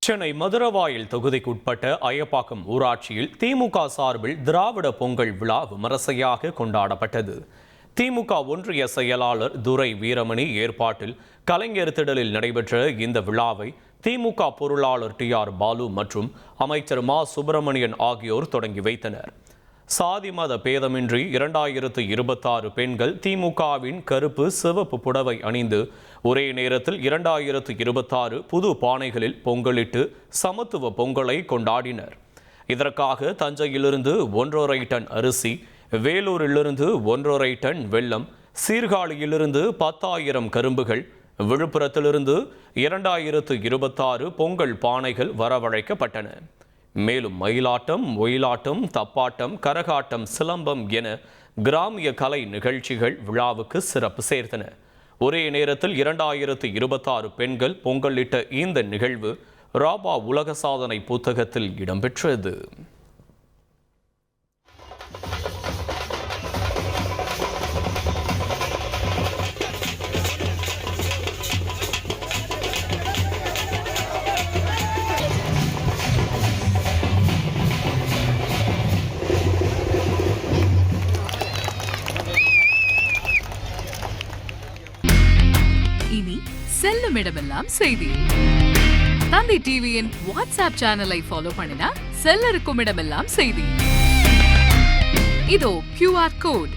சென்னை மதுரவாயல் தொகுதிக்குட்பட்ட அயப்பாக்கம் ஊராட்சியில் திமுக சார்பில் திராவிட பொங்கல் விழா விமரிசையாக கொண்டாடப்பட்டது. திமுக ஒன்றிய செயலாளர் துரை வீரமணி ஏற்பாட்டில் கலைஞர் திடலில் நடைபெற்ற இந்த விழாவை திமுக பொருளாளர் டி.ஆர். பாலு மற்றும் அமைச்சர் மா. சுப்பிரமணியன் ஆகியோர் தொடங்கி வைத்தனர். சாதி மத பேதமின்றி 2026 பெண்கள் திமுகவின் கருப்பு சிவப்பு புடவை அணிந்து ஒரே நேரத்தில் 2026 புது பானைகளில் பொங்கலிட்டு சமத்துவ பொங்கலை கொண்டாடினர். இதற்காக தஞ்சையிலிருந்து 1.5 டன் அரிசி, வேலூரிலிருந்து 1.5 டன் வெல்லம், சீர்காழியிலிருந்து 10,000 கரும்புகள், விழுப்புரத்திலிருந்து 2026 பொங்கல் பானைகள் வரவழைக்கப்பட்டன. மேலும் மயிலாட்டம், ஒயிலாட்டம், தப்பாட்டம், கரகாட்டம், சிலம்பம் என கிராமிய கலை நிகழ்ச்சிகள் விழாவுக்கு சிறப்பு சேர்த்தன. ஒரே நேரத்தில் 2026 பெண்கள் பொங்கலிட்ட இந்த நிகழ்வு ராபா உலக சாதனை புத்தகத்தில் இடம்பெற்றது. இனி செல்லும் இடமெல்லாம் செய்தி. தந்தை டிவியின் வாட்ஸ்அப் சேனலை ஃபாலோ பண்ணினா செல்ல இருக்கும் இடமெல்லாம் செய்தி. இதோ QR கோட்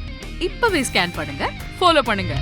இப்பவே ஸ்கேன் பண்ணுங்க, ஃபாலோ பண்ணுங்க.